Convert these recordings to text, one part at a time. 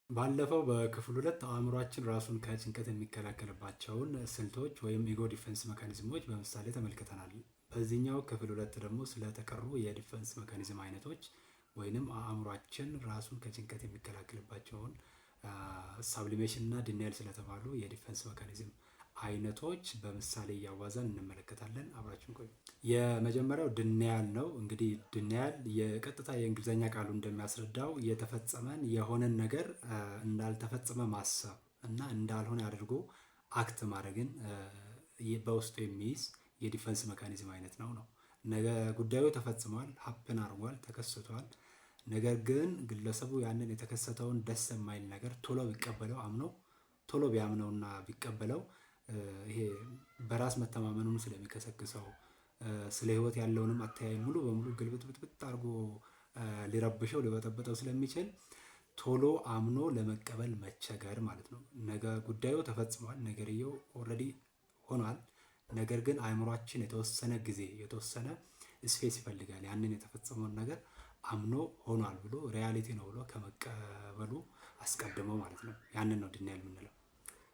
ባለፈው በክፍል ሁለት አእምሯችን ራሱን ከጭንቀት የሚከላከልባቸውን ስልቶች ወይም ኢጎ ዲፌንስ መካኒዝሞች በምሳሌ ተመልክተናል። በዚህኛው ክፍል ሁለት ደግሞ ስለተቀሩ የዲፌንስ መካኒዝም አይነቶች ወይንም አእምሯችን ራሱን ከጭንቀት የሚከላከልባቸውን ሳብሊሜሽን እና ዲናይል ስለተባሉ የዲፌንስ መካኒዝም አይነቶች በምሳሌ እያዋዛን እንመለከታለን። አብራችን ቆዩ። የመጀመሪያው ድናያል ነው። እንግዲህ ድናያል የቀጥታ የእንግሊዝኛ ቃሉ እንደሚያስረዳው የተፈጸመን የሆነን ነገር እንዳልተፈጸመ ማሰብ እና እንዳልሆነ አድርጎ አክት ማድረግን በውስጡ የሚይዝ የዲፌንስ መካኒዝም አይነት ነው። ነገ ጉዳዩ ተፈጽሟል፣ ሀፕን አድርጓል፣ ተከስቷል። ነገር ግን ግለሰቡ ያንን የተከሰተውን ደስ የማይል ነገር ቶሎ ቢቀበለው አምኖ ቶሎ ቢያምነውና ቢቀበለው ይሄ በራስ መተማመኑን ስለሚከሰክሰው ስለ ህይወት ያለውንም አተያይ ሙሉ በሙሉ ግልብጥብጥ አድርጎ ሊረብሸው ሊበጠብጠው ስለሚችል ቶሎ አምኖ ለመቀበል መቸገር ማለት ነው። ነገ ጉዳዩ ተፈጽሟል፣ ነገርየው ኦልሬዲ ሆኗል። ነገር ግን አእምሯችን የተወሰነ ጊዜ የተወሰነ ስፔስ ይፈልጋል ያንን የተፈጸመውን ነገር አምኖ ሆኗል ብሎ ሪያሊቲ ነው ብሎ ከመቀበሉ አስቀድሞ ማለት ነው። ያንን ነው ዲናይል የምንለው።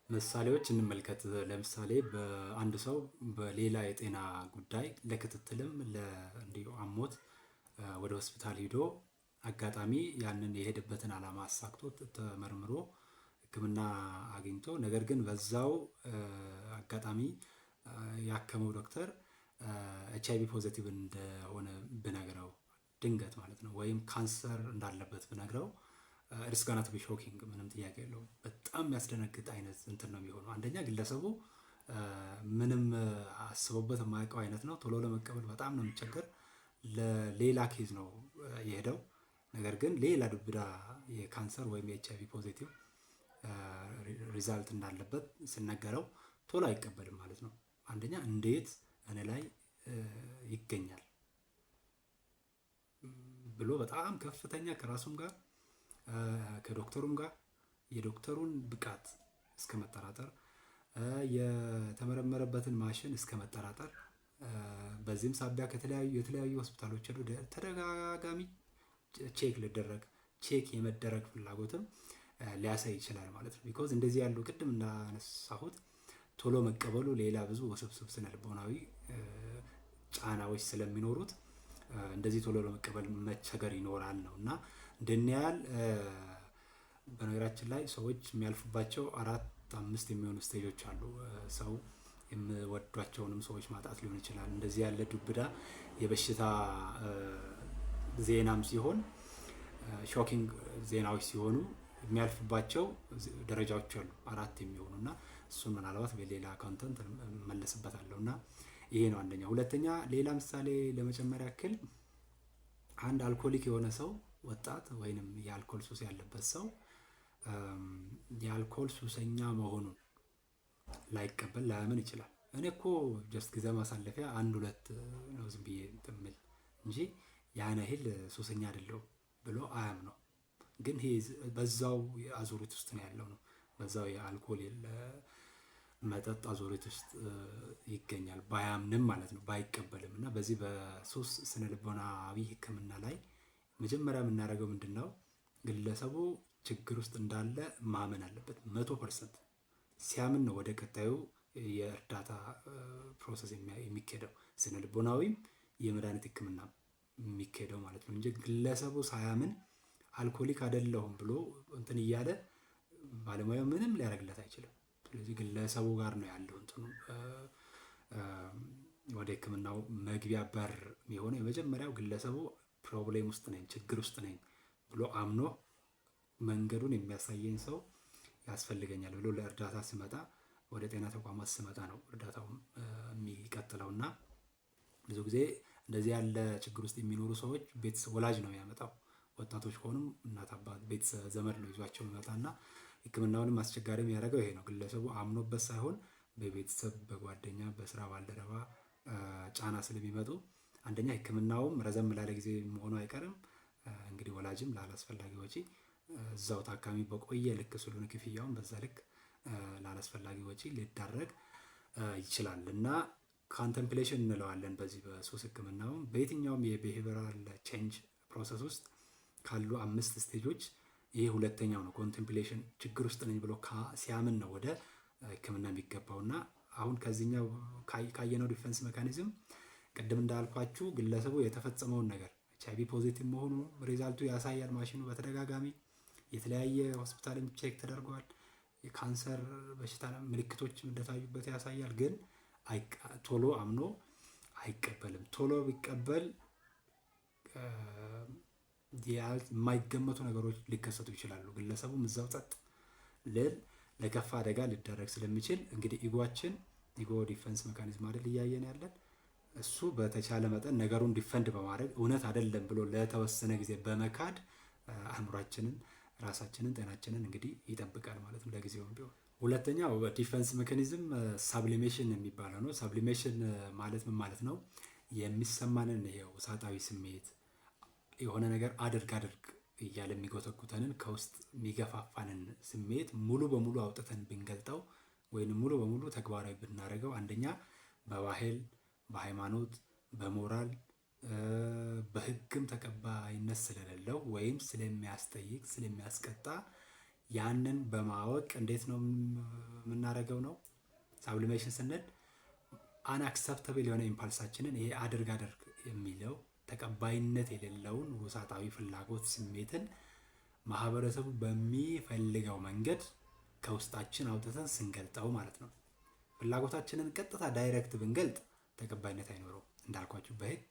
ምሳሌዎች እንመልከት። ለምሳሌ በአንድ ሰው በሌላ የጤና ጉዳይ ለክትትልም እንዲሁ አሞት ወደ ሆስፒታል ሂዶ አጋጣሚ ያንን የሄደበትን ዓላማ አሳክቶ ተመርምሮ ሕክምና አግኝቶ ነገር ግን በዛው አጋጣሚ ያከመው ዶክተር ኤችአይቪ ፖዚቲቭ እንደሆነ ብነግረው ድንገት ማለት ነው ወይም ካንሰር እንዳለበት ብነግረው ኢትስ ጎና ቱ ቢ ሾኪንግ፣ ምንም ጥያቄ የለውም። በጣም የሚያስደነግጥ አይነት እንትን ነው የሚሆነው። አንደኛ ግለሰቡ ምንም አስቦበት የማያውቀው አይነት ነው። ቶሎ ለመቀበል በጣም ነው የሚቸገር። ለሌላ ኬዝ ነው የሄደው። ነገር ግን ሌላ ዱብዳ የካንሰር ወይም የኤችአይቪ ፖዚቲቭ ሪዛልት እንዳለበት ሲነገረው ቶሎ አይቀበልም ማለት ነው። አንደኛ እንዴት እኔ ላይ ይገኛል ብሎ በጣም ከፍተኛ ከራሱም ጋር ከዶክተሩም ጋር የዶክተሩን ብቃት እስከ መጠራጠር፣ የተመረመረበትን ማሽን እስከ መጠራጠር፣ በዚህም ሳቢያ የተለያዩ ሆስፒታሎች ሄዶ ተደጋጋሚ ቼክ የመደረግ ፍላጎትም ሊያሳይ ይችላል ማለት ነው። ቢኮዝ እንደዚህ ያሉ ቅድም እንዳነሳሁት ቶሎ መቀበሉ ሌላ ብዙ ውስብስብ ስነልቦናዊ ጫናዎች ስለሚኖሩት እንደዚህ ቶሎ ለመቀበል መቸገር ይኖራል ነው እና ድናያል በነገራችን ላይ ሰዎች የሚያልፉባቸው 4-5 የሚሆኑ ስቴጆች አሉ። ሰው የሚወዷቸውንም ሰዎች ማጣት ሊሆን ይችላል። እንደዚህ ያለ ዱብዳ የበሽታ ዜናም ሲሆን ሾኪንግ ዜናዎች ሲሆኑ የሚያልፍባቸው ደረጃዎች አሉ 4 የሚሆኑ እና እሱን ምናልባት በሌላ ኮንተንት መለስበታለሁ እና ይሄ ነው አንደኛ። ሁለተኛ ሌላ ምሳሌ ለመጨመር ያክል አንድ አልኮሊክ የሆነ ሰው ወጣት ወይንም የአልኮል ሱስ ያለበት ሰው የአልኮል ሱሰኛ መሆኑን ላይቀበል ላያምን ይችላል። እኔ እኮ ጀስት ጊዜ ማሳለፊያ 1-2 ነው ዝም ብዬ ጥምል እንጂ ያን ያህል ሱሰኛ አይደለሁም ብሎ አያምነው። ግን ይሄ በዛው አዙሪት ውስጥ ነው ያለው ነው። በዛው የአልኮል መጠጥ አዙሪት ውስጥ ይገኛል ባያምንም ማለት ነው፣ ባይቀበልም እና በዚህ በሱስ ስነልቦናዊ ሕክምና ላይ መጀመሪያ የምናደርገው ምንድን ነው? ግለሰቡ ችግር ውስጥ እንዳለ ማመን አለበት 100%። ሲያምን ነው ወደ ቀጣዩ የእርዳታ ፕሮሰስ የሚካሄደው ስነልቦናዊም የመድኃኒት ሕክምና የሚካሄደው ማለት ነው እንጂ ግለሰቡ ሳያምን አልኮሊክ አይደለሁም ብሎ እንትን እያለ ባለሙያው ምንም ሊያደርግለት አይችልም። ስለዚህ ግለሰቡ ጋር ነው ያለው እንትኑ ወደ ሕክምናው መግቢያ በር የሆነ የመጀመሪያው ግለሰቡ ፕሮብሌም ውስጥ ነኝ ችግር ውስጥ ነኝ ብሎ አምኖ መንገዱን የሚያሳየኝ ሰው ያስፈልገኛል ብሎ ለእርዳታ ሲመጣ ወደ ጤና ተቋማት ሲመጣ ነው እርዳታው የሚቀጥለው እና ብዙ ጊዜ እንደዚህ ያለ ችግር ውስጥ የሚኖሩ ሰዎች ቤተሰብ ወላጅ ነው የሚያመጣው። ወጣቶች ከሆኑም እናት አባት ቤተሰብ ዘመድ ነው ይዟቸው የሚመጣና ሕክምናውንም አስቸጋሪ የሚያደርገው ይሄ ነው። ግለሰቡ አምኖበት ሳይሆን በቤተሰብ በጓደኛ በስራ ባልደረባ ጫና ስለሚመጡ አንደኛ ሕክምናውም ረዘም ላለ ጊዜ መሆኑ አይቀርም። እንግዲህ ወላጅም ላላስፈላጊ ወጪ እዛው ታካሚ በቆየ ልክ ስለሆነ ክፍያውን በዛ ልክ ላላስፈላጊ ወጪ ሊዳረግ ይችላል እና ኮንተምፕሌሽን እንለዋለን። በዚህ በሱስ ሕክምናውም በየትኛውም የቢሄቪራል ቼንጅ ፕሮሰስ ውስጥ ካሉ 5 ስቴጆች ይሄ ሁለተኛው ነው። ኮንቴምፕሌሽን ችግር ውስጥ ነኝ ብሎ ሲያምን ነው ወደ ህክምና የሚገባው። እና አሁን ከዚህኛው ካየነው ዲፌንስ ሜካኒዝም ቅድም እንዳልኳችሁ ግለሰቡ የተፈጸመውን ነገር HIV ፖዚቲቭ መሆኑ ሪዛልቱ ያሳያል። ማሽኑ በተደጋጋሚ የተለያየ ሆስፒታልም ቼክ ተደርጓል። የካንሰር በሽታ ምልክቶች እንደታዩበት ያሳያል። ግን ቶሎ አምኖ አይቀበልም። ቶሎ ቢቀበል የማይገመቱ ነገሮች ሊከሰቱ ይችላሉ። ግለሰቡም እዛው ጸጥ ለከፋ አደጋ ሊደረግ ስለሚችል እንግዲህ ኢጎ ዲፌንስ ሜካኒዝም አይደል እያየን ያለን። እሱ በተቻለ መጠን ነገሩን ዲፈንድ በማድረግ እውነት አይደለም ብሎ ለተወሰነ ጊዜ በመካድ አእምሯችንን፣ ራሳችንን፣ ጤናችንን እንግዲህ ይጠብቃል ማለት ነው ለጊዜውም ቢሆን። ሁለተኛው ዲፌንስ ሜካኒዝም ሳብሊሜሽን የሚባለው ነው። ሳብሊሜሽን ማለት ምን ማለት ነው? የሚሰማንን ይሄው ውሳጣዊ ስሜት የሆነ ነገር አድርግ እያለ የሚጎተጉተንን ከውስጥ የሚገፋፋንን ስሜት ሙሉ በሙሉ አውጥተን ብንገልጠው ወይም ሙሉ በሙሉ ተግባራዊ ብናደርገው አንደኛ በባህል፣ በሃይማኖት፣ በሞራል፣ በህግም ተቀባይነት ስለሌለው ወይም ስለሚያስጠይቅ፣ ስለሚያስቀጣ ያንን በማወቅ እንዴት ነው የምናደርገው ነው ሳብሊሜሽን ስንል አንአክሰፕተብል የሆነ ኢምፓልሳችንን ይሄ አድርግ የሚለው ተቀባይነት የሌለውን ውሳጣዊ ፍላጎት ስሜትን ማህበረሰቡ በሚፈልገው መንገድ ከውስጣችን አውጥተን ስንገልጠው ማለት ነው። ፍላጎታችንን ቀጥታ ዳይሬክት ብንገልጥ ተቀባይነት አይኖረውም። እንዳልኳችሁ በህግ፣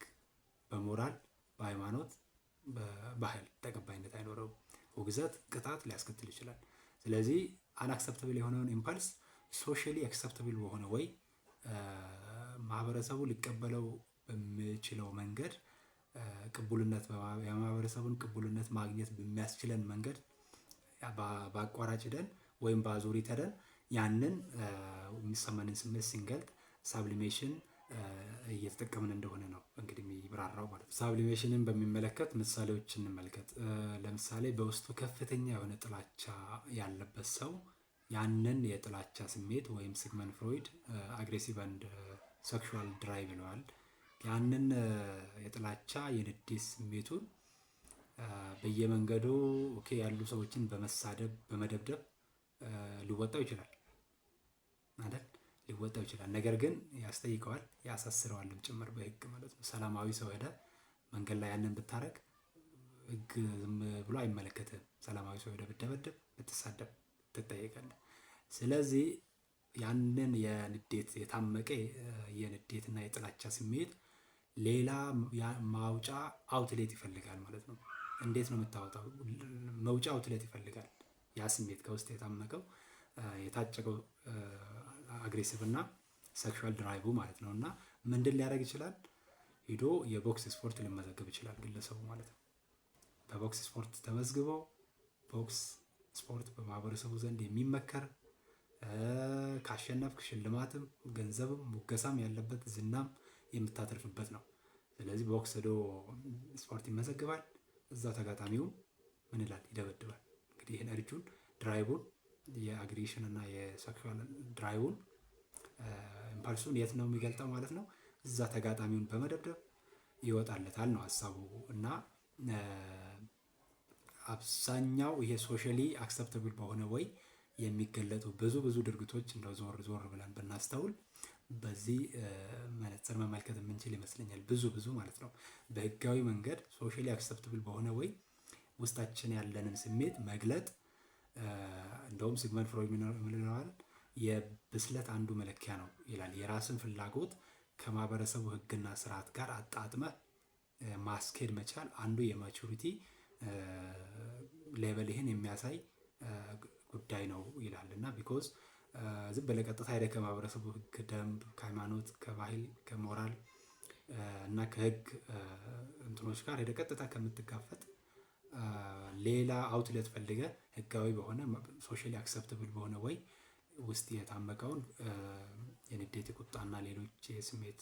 በሞራል፣ በሃይማኖት፣ በባህል ተቀባይነት አይኖረውም። ውግዘት፣ ቅጣት ሊያስከትል ይችላል። ስለዚህ አንአክሰፕተብል የሆነውን ኢምፓልስ ሶሻሊ አክሰፕተብል በሆነ ወይ ማህበረሰቡ ሊቀበለው በሚችለው መንገድ ቅቡልነት የማህበረሰቡን ቅቡልነት ማግኘት በሚያስችለን መንገድ በአቋራጭ ሄደን ወይም በአዙሪት ሄደን ያንን የሚሰማንን ስሜት ሲንገልጥ ሳብሊሜሽን እየተጠቀምን እንደሆነ ነው እንግዲህ የሚብራራው ማለት ነው። ሳብሊሜሽንን በሚመለከት ምሳሌዎች እንመልከት። ለምሳሌ በውስጡ ከፍተኛ የሆነ ጥላቻ ያለበት ሰው ያንን የጥላቻ ስሜት ወይም ሲግመንድ ፍሮይድ አግሬሲቭ አንድ ሴክሹዋል ድራይቭ ይለዋል። ያንን የጥላቻ የንዴት ስሜቱን በየመንገዱ ያሉ ሰዎችን በመሳደብ በመደብደብ ሊወጣው ይችላል አይደል? ሊወጣው ይችላል። ነገር ግን ያስጠይቀዋል፣ ያሳስረዋልም ጭምር በህግ ማለት ነው። ሰላማዊ ሰው ሄደ መንገድ ላይ ያንን ብታረግ ህግ ዝም ብሎ አይመለከትም። ሰላማዊ ሰው ሄደ ብትደበደብ፣ ብትሳደብ ትጠየቃለህ። ስለዚህ ያንን የንዴት የታመቀ የንዴትና የጥላቻ ስሜት ሌላ ማውጫ አውትሌት ይፈልጋል ማለት ነው። እንዴት ነው የምታወጣው? መውጫ አውትሌት ይፈልጋል። ያ ስሜት ከውስጥ የታመቀው የታጨቀው አግሬሲቭ እና ሴክሹዋል ድራይቭ ማለት ነው። እና ምንድን ሊያደርግ ይችላል? ሂዶ የቦክስ ስፖርት ሊመዘገብ ይችላል ግለሰቡ ማለት ነው። በቦክስ ስፖርት ተመዝግቦ ቦክስ ስፖርት በማህበረሰቡ ዘንድ የሚመከር ካሸነፍክ ሽልማትም ገንዘብም ሙገሳም ያለበት ዝናም የምታተርፍበት ነው። ስለዚህ ቦክስ ሄዶ ስፖርት ይመዘግባል። እዛ ተጋጣሚው ምን ይላል? ይደበድባል። እንግዲህ ይህን እርጁን ድራይቡን የአግሬሽን እና የሴክሹዋል ድራይቡን ኢምፓልሱን የት ነው የሚገልጠው ማለት ነው? እዛ ተጋጣሚውን በመደብደብ ይወጣለታል ነው ሀሳቡ። እና አብዛኛው ይሄ ሶሻሊ አክሰፕተብል በሆነ ወይ የሚገለጡ ብዙ ድርጊቶች እንደው ዞር ብለን ብናስተውል በዚህ መነጽር መመልከት የምንችል ይመስለኛል። ብዙ ማለት ነው። በህጋዊ መንገድ ሶሻሊ አክሰፕተብል በሆነ ወይ ውስጣችን ያለንን ስሜት መግለጥ እንደውም ሲግመንድ ፍሮይድ ምን ይለዋል? የብስለት አንዱ መለኪያ ነው ይላል። የራስን ፍላጎት ከማህበረሰቡ ህግና ስርዓት ጋር አጣጥመህ ማስኬድ መቻል አንዱ የማቹሪቲ ሌቨል ይህን የሚያሳይ ጉዳይ ነው ይላል። እና ቢኮዝ ዝም ብለህ ቀጥታ ሄደህ ከማህበረሰቡ ህግ፣ ደንብ፣ ከሃይማኖት፣ ከባህል፣ ከሞራል እና ከህግ እንትኖች ጋር ሄደህ ቀጥታ ከምትጋፈጥ ሌላ አውትሌት ፈልገህ ህጋዊ በሆነ ሶሻሊ አክሰፕተብል በሆነ ወይ ውስጥ የታመቀውን የንዴት፣ ቁጣና ሌሎች የስሜት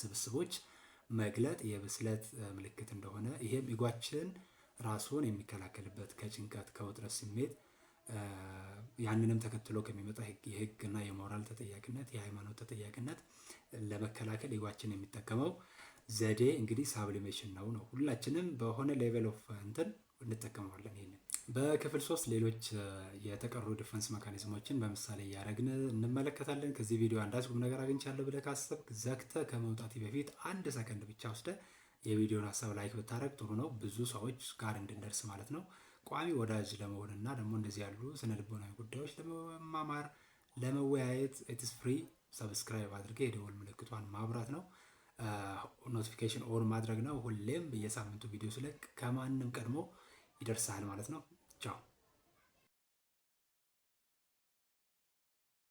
ስብስቦች መግለጥ የብስለት ምልክት እንደሆነ ይሄም ኢጓችን ራሱን የሚከላከልበት ከጭንቀት ከውጥረት ስሜት ያንንም ተከትሎ ከሚመጣ የህግና የሞራል ተጠያቂነት የሃይማኖት ተጠያቂነት ለመከላከል ኢጓችን የሚጠቀመው ዘዴ እንግዲህ ሳብሊሜሽን ነው። ሁላችንም በሆነ ሌቨል ኦፍ እንትን እንጠቀመዋለን። ይሄንን በክፍል 3 ሌሎች የተቀሩ ዲፌንስ ሜካኒዝሞችን በምሳሌ እያደረግን እንመለከታለን። ከዚህ ቪዲዮ አንዳች ቁም ነገር አግኝቻለሁ ብለህ ካሰብክ ዘግተህ ከመውጣት በፊት 1 ሰከንድ ብቻ ወስደህ የቪዲዮን ሀሳብ ላይክ ብታደርግ ጥሩ ነው፣ ብዙ ሰዎች ጋር እንድንደርስ ማለት ነው። ቋሚ ወዳጅ ለመሆን እና ደግሞ እንደዚህ ያሉ ስነ ልቦናዊ ጉዳዮች ለመማማር ለመወያየት ኢትስ ፍሪ። ሰብስክራይብ አድርገህ የደወል ምልክቷን ማብራት ነው። ኖቲፊኬሽን ኦን ማድረግ ነው። ሁሌም በየሳምንቱ ቪዲዮ ስለቅ ከማንም ቀድሞ ይደርሳል ማለት ነው። ቻው